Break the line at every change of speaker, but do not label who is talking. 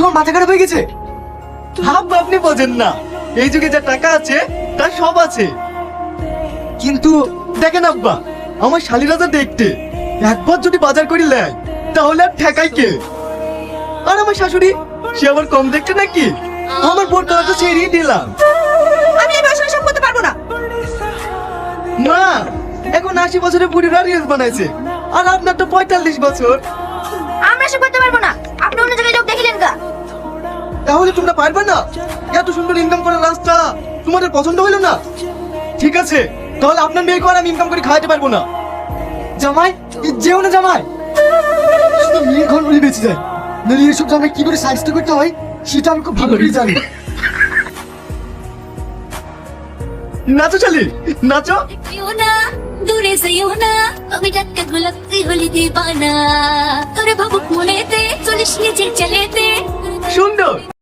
তোমার মাথা খারাপ হয়ে গেছে?
আব্বা আপনি বোঝেন না, এই যুগে যা টাকা আছে তার সব আছে। কিন্তু দেখেন আব্বা, আমার শালীরা যা দেখতে, একবার যদি বাজার করে নেয় তাহলে আর ঠেকাই কে? আর আমার শাশুড়ি, সে আবার কম দেখতে নাকি? আমার বোর কথা তো ছেড়েই দিলাম।
আমি এই বয়সে সব করতে পারবো না।
মা, এখন 80 বছরের বুড়িরা রিলস বানাইছে, আর আপনার তো 45 বছর।
আমরা সব করতে পারবো না। আপনি অন্য জায়গায় লোক দেখিলেন কা?
তাহলে তোমরা পারবে না? এত সুন্দর ইনকাম করার রাস্তা তোমাদের পছন্দ হলো না? ঠিক আছে, তাহলে আপনার মেয়েকে আর আমি ইনকাম করে খাওয়াতে পারবো না।
জামাই, যেও না জামাই। শুধু মেয়ের ঘর বলে বেঁচে যায়, নাহলে এসব জামাই কি করে সাহায্য করতে হয় সেটা আমি খুব ভালো করে জানি।
নাচো শালি, নাচো।
না দূরে যেও না, আমি ডাক্তার গোলাপি হলি দিবানা, তোরে ভাবুক মনেতে চলিস নিজে চলেতে।
সুন্দর।